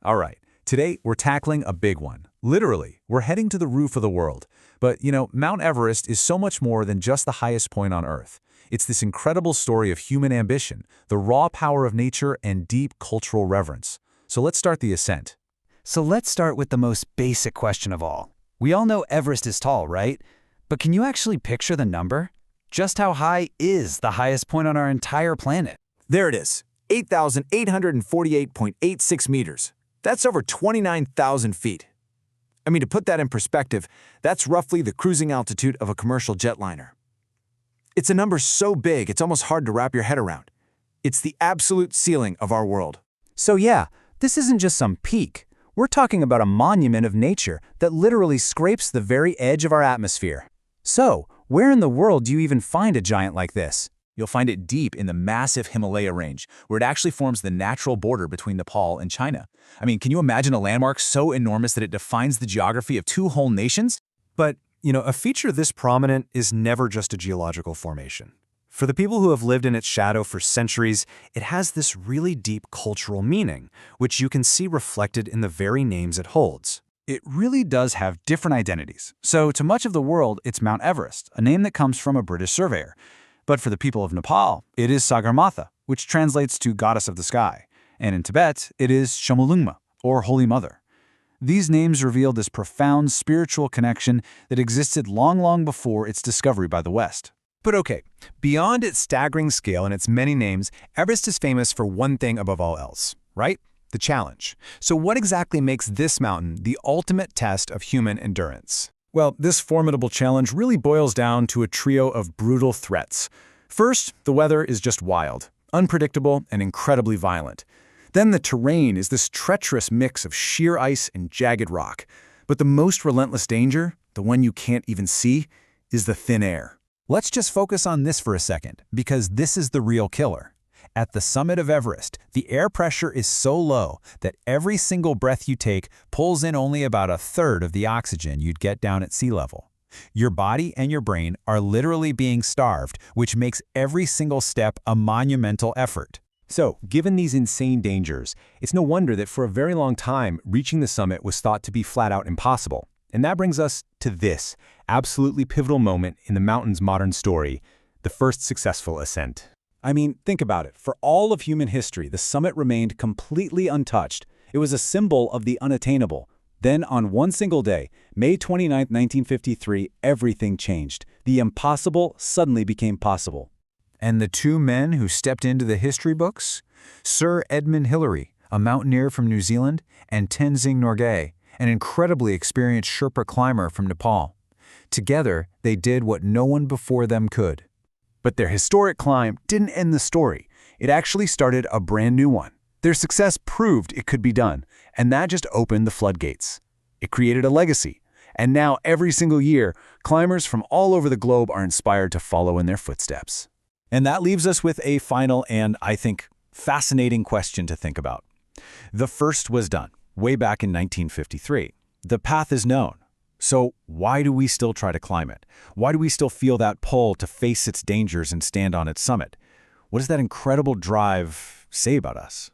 All right, today we're tackling a big one. Literally, we're heading to the roof of the world. But, Mount Everest is so much more than just the highest point on Earth. It's this incredible story of human ambition, the raw power of nature, and deep cultural reverence. So let's start the ascent. So let's start with the most basic question of all. We all know Everest is tall, right? But can you actually picture the number? Just how high is the highest point on our entire planet? There it is, 8,848.86 meters. That's over 29,000 feet. I mean, to put that in perspective, that's roughly the cruising altitude of a commercial jetliner. It's a number so big, it's almost hard to wrap your head around. It's the absolute ceiling of our world. So yeah, this isn't just some peak. We're talking about a monument of nature that literally scrapes the very edge of our atmosphere. So, where in the world do you even find a giant like this? You'll find it deep in the massive Himalaya range, where it actually forms the natural border between Nepal and China. I mean, can you imagine a landmark so enormous that it defines the geography of two whole nations? But, a feature this prominent is never just a geological formation. For the people who have lived in its shadow for centuries, it has this really deep cultural meaning, which you can see reflected in the very names it holds. It really does have different identities. So to much of the world, it's Mount Everest, a name that comes from a British surveyor. But for the people of Nepal, it is Sagarmatha, which translates to Goddess of the Sky. And in Tibet, it is Chomolungma, or Holy Mother. These names reveal this profound spiritual connection that existed long before its discovery by the West. But okay, beyond its staggering scale and its many names, Everest is famous for one thing above all else, right? The challenge. So what exactly makes this mountain the ultimate test of human endurance? Well, this formidable challenge really boils down to a trio of brutal threats. First, the weather is just wild, unpredictable, and incredibly violent. Then the terrain is this treacherous mix of sheer ice and jagged rock. But the most relentless danger, the one you can't even see, is the thin air. Let's just focus on this for a second, because this is the real killer. At the summit of Everest, the air pressure is so low that every single breath you take pulls in only about a third of the oxygen you'd get down at sea level. Your body and your brain are literally being starved, which makes every single step a monumental effort. So, given these insane dangers, it's no wonder that for a very long time, reaching the summit was thought to be flat out impossible. And that brings us to this absolutely pivotal moment in the mountain's modern story, the first successful ascent. I mean, think about it. For all of human history, the summit remained completely untouched. It was a symbol of the unattainable. Then, on one single day, May 29, 1953, everything changed. The impossible suddenly became possible. And the two men who stepped into the history books? Sir Edmund Hillary, a mountaineer from New Zealand, and Tenzing Norgay, an incredibly experienced Sherpa climber from Nepal. Together, they did what no one before them could. But their historic climb didn't end the story. It actually started a brand new one. Their success proved it could be done, and that just opened the floodgates. It created a legacy, and now every single year, climbers from all over the globe are inspired to follow in their footsteps. And that leaves us with a final and, I think, fascinating question to think about. The first was done way back in 1953. The path is known. So why do we still try to climb it? Why do we still feel that pull to face its dangers and stand on its summit? What does that incredible drive say about us?